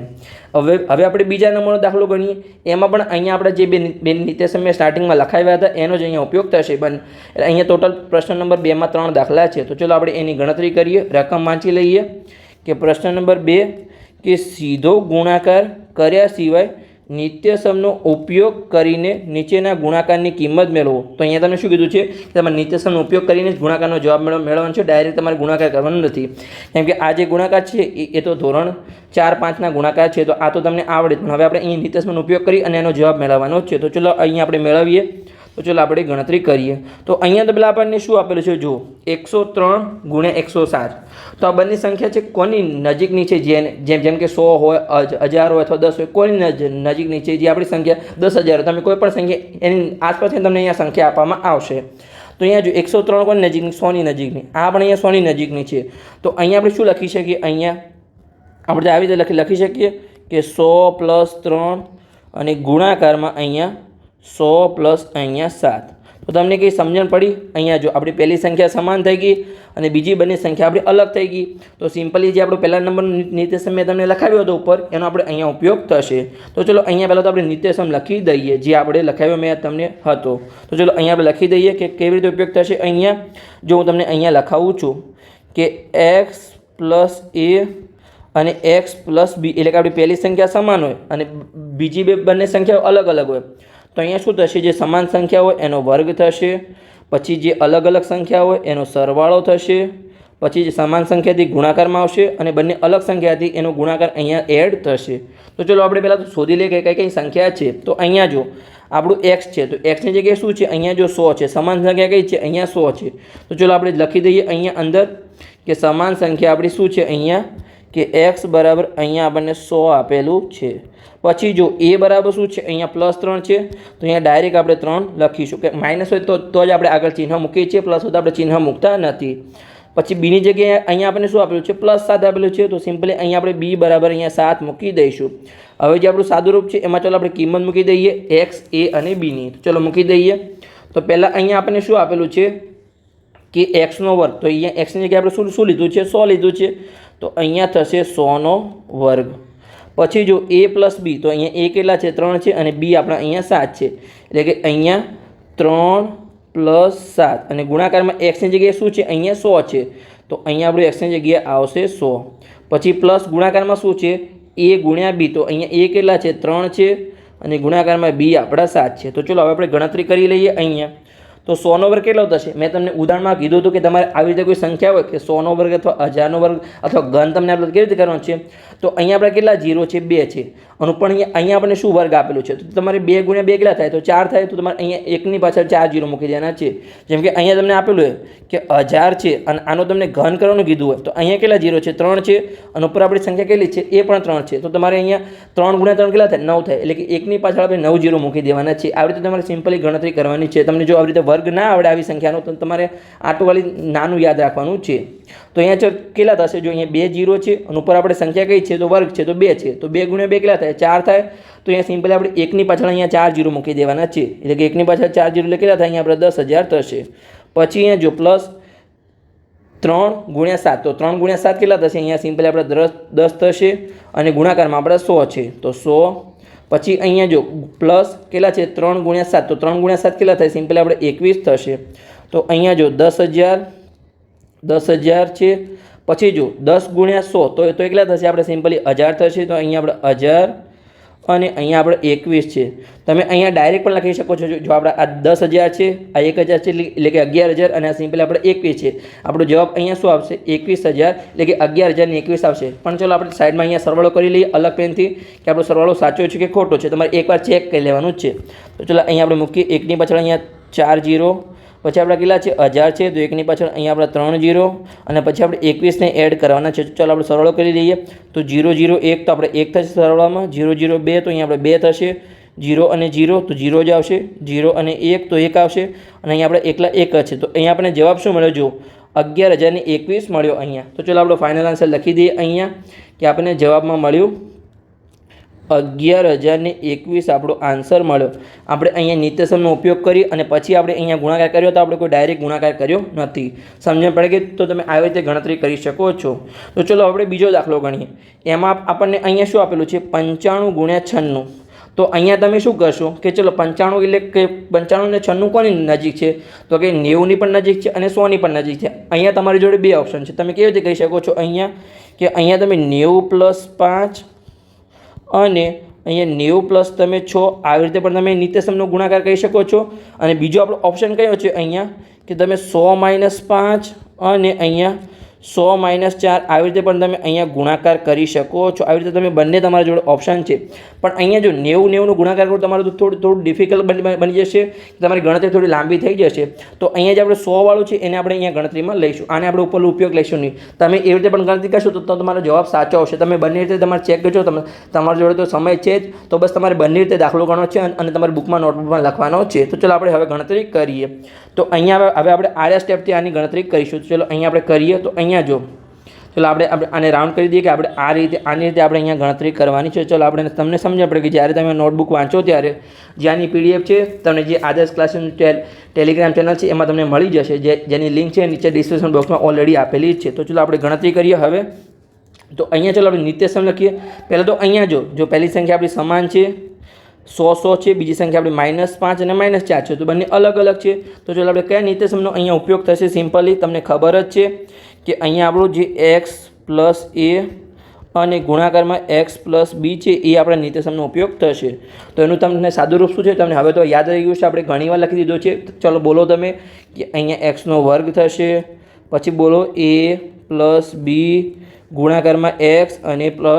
હવે આપણે બીજા નંબરનો દાખલો ગણીએ. એમાં પણ અહીંયા આપણે જે બે નિત્યસમ સ્ટાર્ટિંગમાં લખાવ્યા હતા એનો જ અહીંયા ઉપયોગ થશે. પણ અહીંયા ટોટલ પ્રશ્ન નંબર 2માં 3 દાખલા છે. તો ચલો આપણે એની ગણતરી કરીએ. રકમ વાંચી લઈએ કે પ્રશ્ન નંબર 2 કે સીધો ગુણાકાર કર્યા સિવાય નિત્યસમનો ઉપયોગ કરીને નીચેના ગુણાકારની કિંમત મેળવો. તો અહીંયા તમને શું કીધું છે કે તમારે નિત્યસમનો ઉપયોગ કરીને જ ગુણાકારનો જવાબ મેળવવાનો છે. ડાયરેક્ટ તમારે ગુણાકાર કરવાનો નથી. કેમ કે આ જે ગુણાકાર છે એ તો ધોરણ 4-5ના ગુણાકાર છે. તો આ તો તમને આવડે. પણ હવે આપણે અહીં નિત્યસમનો ઉપયોગ કરી અને એનો જવાબ મેળવવાનો છે. તો ચલો અહીંયા આપણે મેળવીએ. તો ચલો આપણે ગણતરી કરીએ. તો અહીંયા તો પેલા આપણને શું આપેલું છે? જો 103 × 107. તો આ બંને સંખ્યા છે કોની નજીકની છે? જેમ કે 100 હોય, 1000 હોય અથવા 10 હોય, કોની નજીકની છે? જે આપણી સંખ્યા 10,000. તમે કોઈ પણ સંખ્યા એની આસપાસની તમને અહીંયા સંખ્યા આપવામાં આવશે. તો અહીંયા જો 103 કોની નજીકની? 100ની નજીકની. આ પણ અહીંયા 100ની નજીકની છે. તો અહીંયા આપણે શું લખી શકીએ? અહીંયા આપણે આવી રીતે લખી શકીએ કે 100 + 3 અને ગુણાકારમાં અહીંયા 100 + અહીંયા 7. તો તમને કંઈ સમજણ પડી? અહીંયા જો આપણી પહેલી સંખ્યા સમાન થઈ ગઈ અને બીજી બંને સંખ્યા આપણી અલગ થઈ ગઈ. તો સિમ્પલી જે આપણો પહેલા નંબરનો નિત્યસમ મેં તમને લખાવ્યો હતો ઉપર, એનો આપણે અહીંયા ઉપયોગ થશે. તો ચલો અહીંયા પહેલાં તો આપણે નિત્યસમ લખી દઈએ જે આપણે લખાવ્યો મેં તમને હતો. તો ચલો અહીંયા આપણે લખી દઈએ કે કેવી રીતે ઉપયોગ થશે. અહીંયા જો હું તમને અહીંયા લખાવું છું કે x + a અને x + b એટલે કે આપણી પહેલી સંખ્યા સમાન હોય અને બીજી બંને સંખ્યાઓ અલગ અલગ હોય. તો અહીંયા શું થશે? જે સમાન સંખ્યા હોય એનો વર્ગ થશે, પછી જે અલગ અલગ સંખ્યા હોય એનો સરવાળો થશે, પછી જે સમાન સંખ્યાથી ગુણાકારમાં આવશે અને બંને અલગ સંખ્યાથી એનો ગુણાકાર અહીંયા એડ થશે. તો ચલો આપણે પહેલાં તો શોધી લઈએ કે કઈ સંખ્યા છે. તો અહીંયા જો આપણું x છે તો xની જગ્યાએ શું છે? અહીંયા જો 100 છે. સમાન સંખ્યા કઈ છે? અહીંયા 100 છે. તો ચલો આપણે લખી દઈએ અહીંયા અંદર કે સમાન સંખ્યા આપણી શું છે? અહીંયા કે x બરાબર અહીંયા આપણને 100 આપેલું છે. પછી જો a બરાબર શું છે? અહીંયા +3 છે. તો અહીંયા ડાયરેક્ટ આપણે 3 લખીશું. કે માઇનસ હોય તો જ આપણે આગળ ચિહ્ન મૂકીએ છીએ, પ્લસ હોય તો આપણે ચિહ્ન મૂકતા નથી. પછી બીની જગ્યાએ અહીંયા આપણને શું આપેલું છે? +7 આપેલું છે. તો સિમ્પલી અહીંયા આપણે b બરાબર અહીંયા 7 મૂકી દઈશું. હવે જે આપણું સાદુરૂપ છે એમાં ચાલો આપણે કિંમત મૂકી દઈએ x, a અને bની. તો ચલો મૂકી દઈએ. તો પહેલાં અહીંયા આપણને શું આપેલું છે કે x2. તો અહીંયા xની જગ્યાએ આપણે શું લીધું છે? 100 લીધું છે. તો અહીંયા થશે 100². પછી જો a + b, તો અહીંયા a કેટલા છે? 3 છે અને b આપણા અહીંયા 7 છે. એટલે કે અહીંયા 3 + 7 અને ગુણાકારમાં xની જગ્યાએ શું છે? અહીંયા 100 છે. તો અહીંયા આપણું xની જગ્યાએ આવશે 100. પછી પ્લસ ગુણાકારમાં શું છે? a × b. તો અહીંયા a કેટલા છે? 3 છે અને ગુણાકારમાં b આપણા 7 છે. તો ચલો હવે આપણે ગણતરી કરી લઈએ. અહીંયા તો 100² કેટલો થશે? મેં તમને ઉદાહરણમાં કીધું હતું કે તમારે આવી રીતે કોઈ સંખ્યા હોય કે 100² અથવા 1000² અથવા ઘન તમને આપણે કેવી રીતે કરવાનો છે? તો અહીંયા આપણે કેટલા 0 છે? 2 છે. અને પણ અહીંયા આપણને શું વર્ગ આપેલું છે? તો તમારે 2 × 2 કેટલા થાય? તો 4 થાય. તો તમારે અહીંયા 1ની પાછળ 4 0 મૂકી દેવાના છે. જેમ કે અહીંયા તમને આપેલું હોય કે 1000 છે અને આનો તમને ઘન કરવાનું કીધું હોય તો અહીંયા કેટલા 0 છે? 3 છે અને ઉપર આપણી સંખ્યા કેટલી છે? એ પણ 3 છે. તો તમારે અહીંયા 3 × 3 કેટલા થાય? 9 થાય. એટલે કે 1ની પાછળ આપણે 9 0 મૂકી દેવાના છે. આવી રીતે તમારે સિમ્પલી ગણતરી કરવાની છે. તમને જો આવી રીતે વર્ગ ના આવડે આવી સંખ્યાનો તો તમારે આટોવાળી નાનું યાદ રાખવાનું છે. તો અહીંયા કેટલા થશે? જો અહીંયા 2 0 છે અને ઉપર આપણે સંખ્યા કઈ છે? તો વર્ગ છે તો 2 છે. તો 2 × 2 કેટલા થાય? 4 થાય. તો અહીંયા સિમ્પલી આપણે 1ની પાછળ અહીંયા 4 0 મૂકી દેવાના છે. એટલે કે 1ની પાછળ 4 0 એટલે કેટલા થાય? અહીંયા આપણે 10,000 થશે. પછી અહીંયા જો +3 × 7, તો 3 × 7 કેટલા થશે? અહીંયા સિમ્પલી આપણે 10 થશે અને ગુણાકારમાં આપણે 100 છે. તો 100. પછી અહીંયા જો પ્લસ કેટલા છે? 3 × 7, તો 3 × 7 કેટલા થાય? સિમ્પલી આપણે 21 થશે. તો અહીંયા જો 10,000 છે. પછી જો 10 × 100 તો કેટલા થશે? આપણે સિમ્પલી 1000 થશે. તો અહીંયા આપણે 1000 અને અહીંયા આપણે 21 છે. તમે અહીંયા ડાયરેક્ટ પણ લખી શકો છો. જો આપણે આ 10,000 છે, આ 1,000 છે એટલે કે 11,000 અને આ સિમ્પલી આપણે 21 છે. આપણો જવાબ અહીંયા શું આવશે? 21,000 એટલે કે 11,000 ને 21 આવશે. પણ ચલો આપણે સાઈડમાં અહીંયા સરવાળો કરી લઈએ અલગ પેનથી કે આપણો સરવાળો સાચો છે કે ખોટો છે. તમારે એકવાર ચેક કરી લેવાનું જ છે. તો ચલો અહીંયા આપણે મૂકીએ 1ની પાછળ અહીંયા 4 0. પછી આપણે કેટલા છે? 1000 છે. તો 1ની પાછળ અહીંયા આપણે 3 0 અને પછી આપણે 21ને એડ કરવાના છે. ચાલો આપણે સરવાળો કરી લઈએ. તો 0 0 1 તો આપણે 1 થશે સરવાળામાં. 0 0 2 તો અહીંયા આપણે 2 થશે. 0 અને 0 તો 0 જ આવશે, 0 અને 1 તો 1 આવશે, અને અહીંયા આપણે એકલા 1 જ છે. તો અહીંયા આપણે જવાબ શું મળ્યો? જો 11,021 મળ્યો અહીંયા. તો ચલો આપણો ફાઇનલ આન્સર લખી દઈએ અહીંયા કે આપણને જવાબમાં મળ્યું 11,021 આપણો આન્સર મળ્યો. આપણે અહીંયા નિત્યસમનો ઉપયોગ કરી અને પછી આપણે અહીંયા ગુણાકાર કર્યો, તો આપણે કોઈ ડાયરેક્ટ ગુણાકાર કર્યો નથી. સમજણ પડે કે? તો તમે આવી રીતે ગણતરી કરી શકો છો. તો ચલો આપણે બીજો દાખલો ગણીએ. એમાં આપણને અહીંયા શું આપેલું છે? 95 ગુણ્યા 96. તો અહીંયા તમે શું કરશો કે ચલો 95 એટલે કે 95 ને 96 કોની નજીક છે? તો કે 90ની પણ નજીક છે અને 100ની પણ નજીક છે. અહીંયા તમારી જોડે બે ઓપ્શન છે. તમે કેવી રીતે કહી શકો છો અહીંયા કે અહીંયા તમે 90 + 5 અને અહીંયા 90 + તમે 6 આવી રીતે પણ તમે નિત્યસમનો ગુણાકાર કરી શકો છો. અને બીજો આપણો ઓપ્શન કયો છે અહીંયા કે તમે 100 - 5 અને અહીંયા 100 - 4 આવી રીતે પણ તમે અહીંયા ગુણાકાર કરી શકો છો. આવી રીતે તમે બંને તમારા જોડે ઓપ્શન છે. પણ અહીંયા જો 90-90નો ગુણાકાર કરો તમારું થોડું ડિફિકલ્ટ બની જશે, તમારી ગણતરી થોડી લાંબી થઈ જશે. તો અહીંયા જે આપણે 100 વાળું છે એને આપણે અહીંયા ગણતરીમાં લઈશું, આને આપણે ઉપર ઉપયોગ લઈશું નહીં. તમે એવી રીતે પણ ગણતરી કરશો તો તમારો જવાબ સાચો આવશે. તમે બંને રીતે તમારે ચેક કરજો. તમારા જોડે તો સમય છે જ, તો બસ તમારે બંને રીતે દાખલો ગણવો છે અને તમારી બુકમાં નોટબુકમાં લખવાનો છે. તો ચલો આપણે હવે ગણતરી કરીએ. તો અહીંયા હવે આપણે આર્યા સ્ટેપથી આની ગણતરી કરીશું. તો ચલો અહીંયા આપણે કરીએ. તો અહીંયા જો ચલો આપણે આને રાઉન્ડ કરી દઈએ કે આપણે આની રીતે આપણે અહીંયા ગણતરી કરવાની છે. ચલો આપણે તમને સમજ પડે કે જ્યારે તમે નોટબુક વાંચો ત્યારે જ્યાંની PDF છે તમને જે આદર્શ ક્લાસનું ટેલિગ્રામ ચેનલ છે એમાં તમને મળી જશે, જેની લિંક છે નીચે ડિસ્ક્રિપ્શન બોક્સમાં ઓલરેડી આપેલી જ છે. તો ચલો આપણે ગણતરી કરીએ હવે. તો અહીંયા ચલો આપણે નિત્યસમ લખીએ. પહેલાં તો અહીંયા જો પહેલી સંખ્યા આપણી સમાન છે, 100 છે, બીજી સંખ્યા આપણી -5 અને -4 છે, તો બંને અલગ અલગ છે. તો ચલો આપણે કયા નિત્યસમનો અહીંયા ઉપયોગ થશે? સિમ્પલી તમને ખબર જ છે કે અહીંયા આપણું જે x + a અને ગુણાકારમાં x + b છે એ આપણા નિત્યસમનો ઉપયોગ થશે. તો એનું તમને સાદું રૂપ શું છે તમને હવે તો યાદ રહી ગયું છે, આપણે ઘણીવાર લખી દીધો છે. ચલો બોલો તમે કે અહીંયા x² થશે, પછી બોલો a + b ગુણાકારમાં x અને +a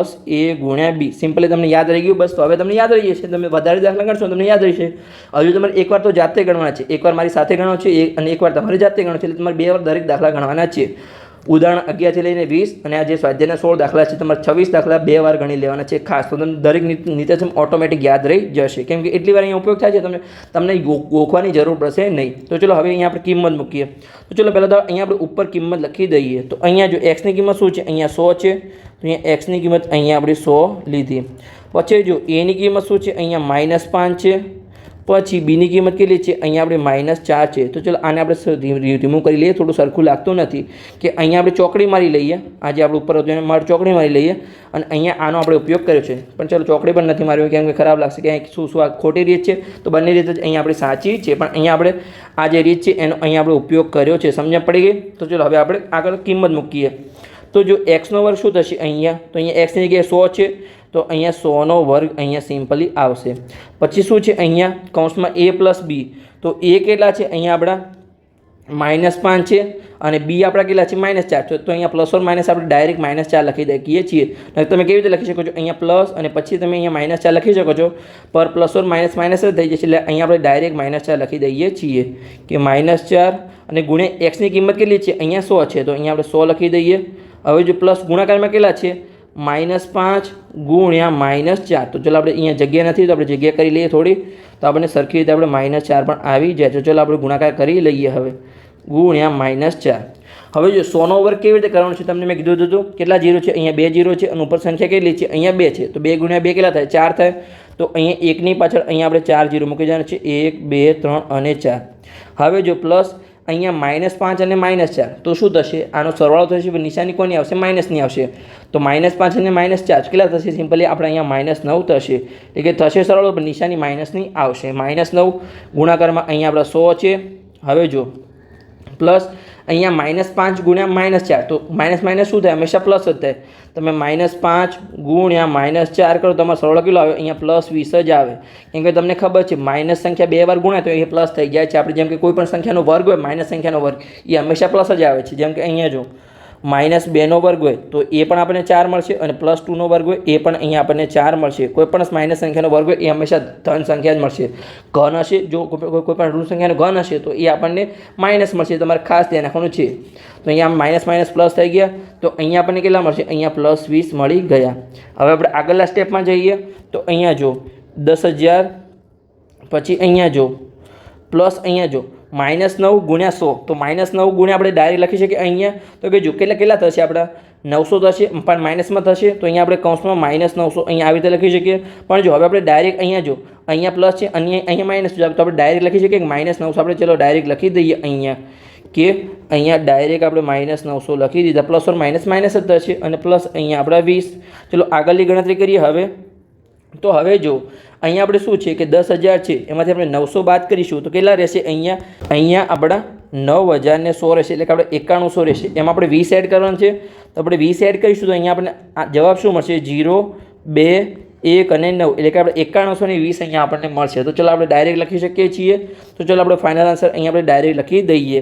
× b. સિમ્પલી તમને યાદ રહી ગયું. બસ તો હવે તમને યાદ રહી જશે. તમે વધારે દાખલા ગણશો તમને યાદ રહેશે. હજુ તમારે એકવાર તો જાતે ગણવાના છે, એકવાર મારી સાથે ગણો છે અને એકવાર તમારે જાતે ગણો છે. એટલે તમારે 2 વાર દરેક દાખલા ગણવાના છે. ઉદાહરણ 11 થી લઈને 20 અને આ જે સ્વાધ્યાયના 16 દાખલા છે તમારે 26 દાખલા 2 વાર ગણી લેવાના છે ખાસ. તો તમને દરેક નિત્યસમ ઓટોમેટિક યાદ રહી જશે, કેમ કે એટલી વાર અહીંયા ઉપયોગ થાય છે તમને ગોખવાની જરૂર પડશે નહીં. તો ચલો હવે અહીંયા આપણે કિંમત મૂકીએ. તો ચલો પહેલાં તો અહીંયા આપણે ઉપર કિંમત લખી દઈએ. તો અહીંયા જો x ની કિંમત શું છે? અહીંયા 100 છે. તો અહીંયા x ની કિંમત અહીંયા આપણે 100 લીધી. પછી જો a ની કિંમત શું છે? અહીંયા -5 છે. પછી બીની કિંમત કેટલી છે? અહીંયા આપણે -4 છે. તો ચલો આને આપણે રિમૂવ કરી લઈએ, થોડું સરખું લાગતું નથી કે અહીંયા આપણે ચોકડી મારી લઈએ. આજે આપણે ઉપર હતું એને મારે ચોકડી મારી લઈએ અને અહીંયા આનો આપણે ઉપયોગ કર્યો છે. પણ ચલો ચોકડી પણ નથી માર્યો કેમ કે ખરાબ લાગશે કે અહીં શું આ ખોટી રીત છે. તો બંને રીતે જ અહીંયા આપણી સાચી છે, પણ અહીંયા આપણે આ જે રીત છે એનો અહીંયા આપણે ઉપયોગ કર્યો છે. સમજણ પડી ગઈ? તો ચલો હવે આપણે આગળ કિંમત મૂકીએ. તો જો x² શું થશે અહીંયા? તો અહીંયા x ની જગ્યાએ 100 છે, તો અહીંયા 100² અહીંયા સિમ્પલી આવશે. પછી શું છે અહીંયા કૌંસમાં a + b. તો a કેટલા છે? અહીંયા આપણા -5 છે અને b આપણા કેટલા છે? -4. તો અહીંયા ± આપણે ડાયરેક્ટ -4 લખી દઈએ છીએ. તમે કેવી રીતે લખી શકો છો? અહીંયા પ્લસ અને પછી તમે અહીંયા -4 લખી શકો છો, પર પ્લસ ઓર માઇનસ જ થઈ જશે. એટલે અહીંયા આપણે ડાયરેક્ટ -4 લખી દઈએ છીએ કે -4 અને ગુણ્યા x ની કિંમત કેટલી છે? અહીંયા 100 છે. તો અહીંયા આપણે 100 લખી દઈએ. હવે જો પ્લસ ગુણાકારમાં કેટલા છે? -5 ગુણ્યા -4. તો ચલો આપણે અહીંયા જગ્યા નથી તો આપણે જગ્યા કરી લઈએ થોડી, તો આપણને સરખી રીતે આપણે -4 પણ આવી જાય. તો ચલો આપણે ગુણાકાર કરી લઈએ હવે, ગુણ્યા -4. હવે જો 100² કેવી રીતે કરવાનું છે તમને મેં કીધું હતું. કેટલા 0 છે? અહીંયા 2 0 છે અને ઉપર સંખ્યા કેટલી છે? અહીંયા 2 છે. તો 2 × 2 કેટલા થાય? 4 થાય. તો અહીંયા 1 ની પાછળ અહીંયા આપણે 4 0 મૂકી દેવાના છે. 1 2 3 અને 4. હવે જો પ્લસ અહીંયા -5 અને -4 તો શું થશે? આનો સરવાળો થશે પણ નિશાની કોની આવશે? માઇનસની આવશે. તો -5 અને -4 કેટલા થશે? સિમ્પલી આપણે અહીંયા -9 થશે. એટલે કે થશે સરવાળો પણ નિશાની માઇનસની આવશે. -9 ગુણાકારમાં અહીંયા આપણા 100 છે. હવે જો પ્લસ અહીંયા -5 ગુણ્યા -4. તો માઇનસ શું થાય? હંમેશા પ્લસ જ થાય. તમે -5 ગુણ્યા -4 કરો, તમારો સરવાળો કેટલો આવે? અહીંયા +20 જ આવે. કેમ કે તમને ખબર છે માઇનસ સંખ્યા 2 વાર ગુણાય તો એ પ્લસ થઈ જાય છે. આપણે જેમ કે કોઈ પણ સંખ્યાનો વર્ગ હોય, માઇનસ સંખ્યાનો વર્ગ એ હંમેશા પ્લસ જ આવે છે. જેમ કે અહીંયા જો -2નો વર્ગ હોય તો એ પણ આપણને 4 મળશે અને +2નો વર્ગ હોય એ પણ અહીંયા આપણને 4 મળશે. કોઈ પણ માઇનસ સંખ્યાનો વર્ગ હોય એ હંમેશા ધન સંખ્યા જ મળશે. ઘન હશે, જો કોઈ પણ ઋણ સંખ્યાનો ઘન હશે તો એ આપણને માઇનસ મળશે. તમારે ખાસ ધ્યાન રાખવાનું છે. તો અહીંયા માઇનસ પ્લસ થઈ ગયા. તો અહીંયા આપણને કેટલા મળશે? અહીંયા +20 મળી ગયા. હવે આપણે આગળના સ્ટેપમાં જઈએ. તો અહીંયા જો 10,000 પછી અહીંયા જો પ્લસ અહીંયા જો -9 ગુણ્યા 100, તો -9 ગુણ્યા આપણે ડાયરેક્ટ લખી શકીએ અહીંયા. તો કે જો કેટલા થશે આપણા 900 થશે, પણ માઇનસમાં થશે તો અહીંયા આપણે કૌંસમાં -900 અહીંયા આવી રીતે લખી શકીએ. પણ જો હવે આપણે ડાયરેક્ટ અહીંયા જો અહીંયા પ્લસ છે અને અહીંયા માઇનસ છે, તો આપણે ડાયરેક્ટ લખી શકીએ કે -900. આપણે ચલો ડાયરેક્ટ લખી દઈએ અહીંયા કે અહીંયા ડાયરેક્ટ આપણે -900 લખી દીધા. પ્લસ ઓર માઇનસ જ થશે અને પ્લસ અહીંયા આપણા 20. ચલો આગળની ગણતરી કરીએ હવે. તો હવે જો અહીંયા આપણે શું છે કે 10,000 છે, એમાંથી આપણે 900 બાદ કરીશું તો કેટલા રહેશે? અહીંયા આપણા 9,000 ને 100 રહેશે, એટલે કે આપણે 9100 રહેશે. એમાં આપણે 20 એડ કરવાનું છે, તો આપણે 20 એડ કરીશું તો અહીંયા આપણને જવાબ શું મળશે? 0, 2, 1 અને 9, એટલે કે આપણે 9120 અહીંયા આપણને મળશે. તો ચલો આપણે ડાયરેક્ટ લખી શકીએ છીએ. તો ચલો આપણે ફાઇનલ આન્સર અહીંયા આપણે ડાયરેક્ટ લખી દઈએ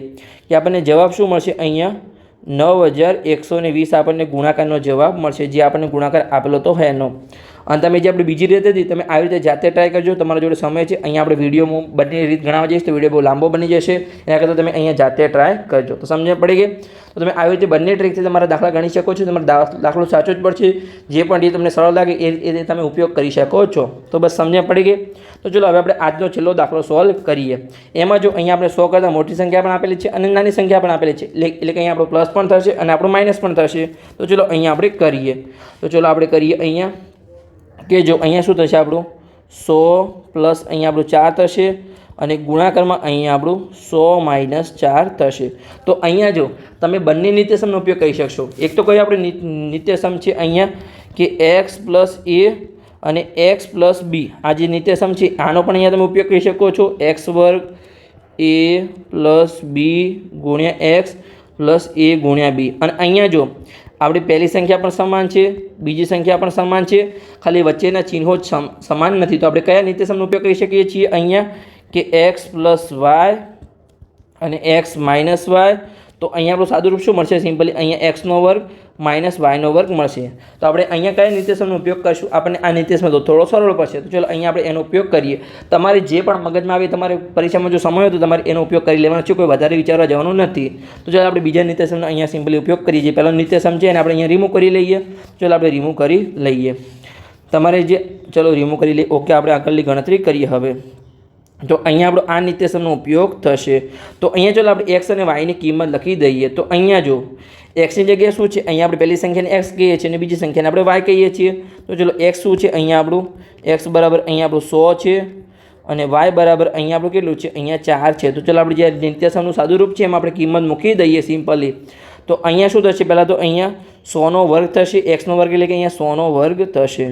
કે આપણને જવાબ શું મળશે? અહીંયા 9120 આપણને ગુણાકારનો જવાબ મળશે, જે આપણને ગુણાકાર આપેલો તો એનો. અને તમે જે આપણે બીજી રીત હતી તમે આવી રીતે જાતે ટ્રાય કરજો. તમારા જોડે સમય છે, અહીંયા આપણે વિડીયો બંને રીત ગણાવવા જઈશ તો વિડીયો બહુ લાંબો બની જશે. એના કરતાં તમે અહીંયા જાતે ટ્રાય કરજો. તો સમજ પડી ગઈ? તો તમે આવી રીતે બંને ટ્રીકથી તમારા દાખલા ગણી શકો છો. તમારો દાખલો સાચો જ પડશે. જે પણ રીત તમને સરળ લાગે એ રીતે તમે ઉપયોગ કરી શકો છો. તો બસ સમજ પડી ગઈ? તો ચલો હવે આપણે આજનો છેલ્લો દાખલો સોલ્વ કરીએ. એમાં જો અહીંયા આપણે 100 કરતાં મોટી સંખ્યા પણ આપેલી છે અને નાની સંખ્યા પણ આપેલી છે, એટલે કે અહીંયા આપણો પ્લસ પણ થશે અને આપણો માઇનસ પણ થશે. તો ચલો અહીંયા આપણે કરીએ. તો ચલો આપણે કરીએ અહીંયા કે જો અહીંયા શું થશે? આપણું 100 પ્લસ અહીંયા આપણું 4 થશે અને ગુણાકારમાં અહીંયા આપણું 100 - 4 થશે. તો અહીંયા જો તમે બંને નિત્યસમનો ઉપયોગ કરી શકશો. એક તો કઈ આપણે નિત્યસમ છે અહીંયા કે x + a અને x + b, આ જે નિત્યસમ છે આનો પણ અહીંયા તમે ઉપયોગ કરી શકો છો. x² a + b × x + a × b. અને અહીંયા જો આપણી પહેલી સંખ્યા પણ સમાન છે, બીજી સંખ્યા પણ સમાન છે, ખાલી વચ્ચેના ચિહ્નો જ સમાન નથી. તો આપણે કયા નિત્યસમનો ઉપયોગ કરી શકીએ છીએ અહીંયા કે x + y અને x - y. તો અહીંયા આપણું સાદું રૂપ શું મળશે? સિમ્પલી અહીંયા x² - y² મળશે. તો આપણે અહીંયા કયા નિત્યસમનો ઉપયોગ કરશું? આપણને આ નિત્યસમ તો થોડો સરળ પડશે. તો ચલો અહીંયા આપણે એનો ઉપયોગ કરીએ. તમારે જે પણ મગજમાં આવે, તમારે પરીક્ષામાં જો સમય હોય તો તમારે એનો ઉપયોગ કરી લેવાનો છે, કોઈ વધારે વિચારવા જવાનું નથી. તો ચાલો આપણે બીજા નિત્યસમનો અહીંયા સિમ્પલી ઉપયોગ કરીએ. જે પહેલો નિત્યસમ છે એને આપણે અહીંયા રિમૂવ કરી લઈએ. ચલો આપણે રિમૂવ કરી લઈએ. તમારે જે ચલો રિમૂવ કરી લઈએ. ઓકે, આપણે આગળની ગણતરી કરીએ હવે. તો અહીંયા આપણો આ નિત્યસમનો ઉપયોગ થશે. તો અહીંયા ચાલો આપણે x અને y ની કિંમત લખી દઈએ. તો અહીંયા જો xની જગ્યાએ શું છે? અહીંયા આપણે પહેલી સંખ્યાને x કહીએ છીએ અને બીજી સંખ્યાને આપણે y કહીએ છીએ. તો ચલો x શું છે? અહીંયા આપણું x બરાબર અહીંયા આપણું 100 છે અને y બરાબર અહીંયા આપણું કેટલું છે? અહીંયા 4 છે. તો ચલો આપણે જે નિત્યસમનું સાદું રૂપ છે એમાં આપણે કિંમત મૂકી દઈએ સિમ્પલી. તો અહીંયા શું થશે? પહેલાં તો અહીંયા 100 નો વર્ગ થશે, x નો વર્ગ એટલે કે અહીંયા 100 નો વર્ગ થશે.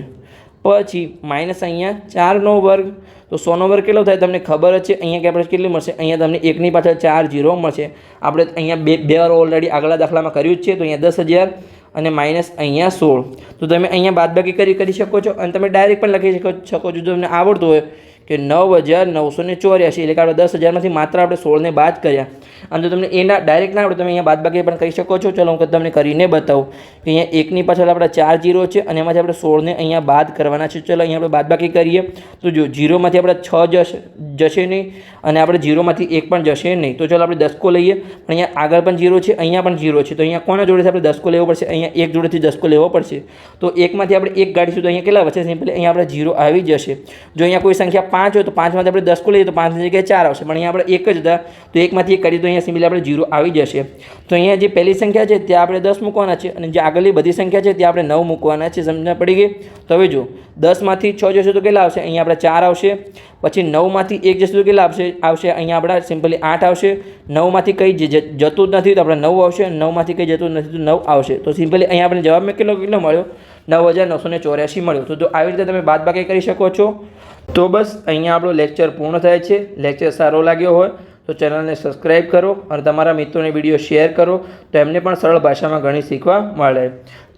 પછી માઇનસ અહીંયા 4 નો વર્ગ. તો 100 નો વર્ગ કેટલો થાય તમને ખબર જ છે. અહીંયા કે આપણે કેટલી મળશે? અહીંયા તમને 1 ની પાછળ 4 0 મળશે. આપણે અહીંયા બે વાર ઓલરેડી આગલા દાખલામાં કર્યું જ છે. તો અહીંયા 10,000 અને માઇનસ અહીંયા 16. તો તમે અહીંયા બાદબાકી કરી શકો છો અને તમે ડાયરેક્ટ પણ લખી શકો છો જો તમને આવડતું હોય કે 9,984, એટલે કે આપણે 10,000માંથી માત્ર આપણે 16ને બાદ કર્યા. અને જો તમને એના ડાયરેક્ટ ના આવડે તમે અહીંયા બાદબાકી પણ કરી શકો છો. ચલો હું તમને કરીને બતાવું કે અહીંયા 1 ની પાછળ આપણા 4 0 છે અને એમાંથી આપણે 16ને અહીંયા બાદ કરવાના છે. ચલો અહીંયા આપણે બાદબાકી કરીએ. તો જો 0માંથી આપણે 6 જશે નહીં અને આપણે 0માંથી 1 પણ જશે નહીં. તો ચલો આપણે 10 લઈએ. પણ અહીંયા આગળ પણ 0 છે, અહીંયા પણ 0 છે. તો અહીંયા કોના જોડેથી આપણે 10 લેવો પડશે? અહીંયા 1 જોડેથી 10 લેવો પડશે. તો 1માંથી આપણે 1 કાઢીશું તો અહીંયા કેટલા વધશે? સિમ્પલી અહીંયા આપણે 0 આવી જશે. જો અહીંયા કોઈ સંખ્યા 5 હોય તો 5માંથી આપણે 10 લઈએ તો 5ની જગ્યાએ 4 આવશે. પણ અહીંયા આપણે 1 જ હતા તો 1માંથી 1 કરીએ તો અહીંયા સિમ્પલી આપણે 0 આવી જશે. તો અહીંયા જે પહેલી સંખ્યા છે ત્યાં આપણે 10 મૂકવાના છે અને જે આગળની બધી સંખ્યા છે ત્યાં આપણે 9 મૂકવાના છે. સમજ પડી ગઈ? તો હવે જો 10માંથી 6 જશે તો કેટલા આવશે? અહીંયા આપણે 4 આવશે. પછી 9માંથી 1 જશે તો કેટલા આવશે? અહીંયા આપણા સિમ્પલી 8 આવશે. 9માંથી કંઈ જતું જ નથી તો આપણે 9 આવશે. 9માંથી કંઈ જતું નથી તો 9 આવશે. તો સિમ્પલી અહીંયા આપણે જવાબમાં કેટલો મળ્યો? 9,984 મળ્યો. તો જો આવી રીતે તમે બાદબાકી કરી શકો છો. તો બસ અહીંયા આપણો લેક્ચર પૂર્ણ થાય છે. લેક્ચર સારો લાગ્યો હોય તો ચેનલને સબસ્ક્રાઈબ કરો અને તમારા મિત્રોને વિડીયો શેર કરો તો એમને પણ સરળ ભાષામાં ઘણી શીખવા મળે.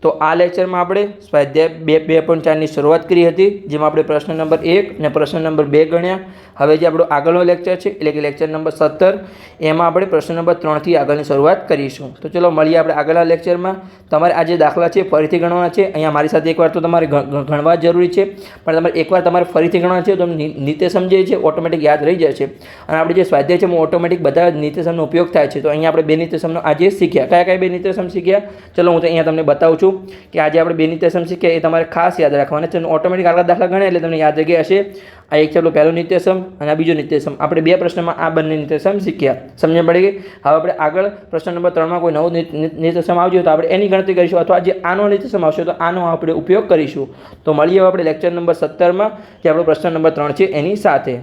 તો આ લેક્ચરમાં આપણે સ્વાધ્યાય 2.4ની શરૂઆત કરી હતી, જેમાં આપણે પ્રશ્ન નંબર 1 અને પ્રશ્ન નંબર 2 ગણ્યા. હવે જે આપણો આગળનો લેક્ચર છે એટલે કે લેક્ચર નંબર 17, એમાં આપણે પ્રશ્ન નંબર 3થી આગળની શરૂઆત કરીશું. તો ચલો મળીએ આપણે આગળના લેક્ચરમાં. તમારે આ જે દાખલા છે ફરીથી ગણવાના છે. અહીંયા મારી સાથે એકવાર તો તમારે ગણવા જરૂરી છે, પણ તમારે એકવાર તમારે ફરીથી ગણવા છે તો નિત્યસમ જે છે ઓટોમેટિક યાદ રહી જાય છે. અને આપણે જે સ્વાધ્યાય છે એમાં ઓટોમેટિક બધા નિત્યસમનો ઉપયોગ થાય છે. તો અહીંયા આપણે 2 નિત્યસમનો આજે શીખ્યા. કયા 2 નિત્યસમ શીખ્યા? ચલો હું તો અહીંયા તમને બતાવું છું. કરીશું કે આજે આપણે બે નિત્યસમ શીખ્યા એ તમારે ખાસ યાદ રાખવાના છે. ઓટોમેટિક આગળ દાખલા ગણે એટલે તમને યાદ જગ્યા હશે. આ એક ચાલો પહેલો નિત્યસમ અને આ બીજો નિત્યસમ. આપણે બે પ્રશ્નમાં આ બંને નિત્યસમ શીખ્યા, સમજણ પડી ગઈ. હવે આપણે આગળ પ્રશ્ન નંબર 3માં કોઈ નવો નિત્યસમ આવજો તો આપણે એની ગણતરી કરીશું, અથવા જે આનો નિત્યસમ આવશે તો આનો આપણે ઉપયોગ કરીશું. તો મળીએ આપણે લેક્ચર નંબર 17માં, જે આપણો પ્રશ્ન નંબર 3 છે એની સાથે.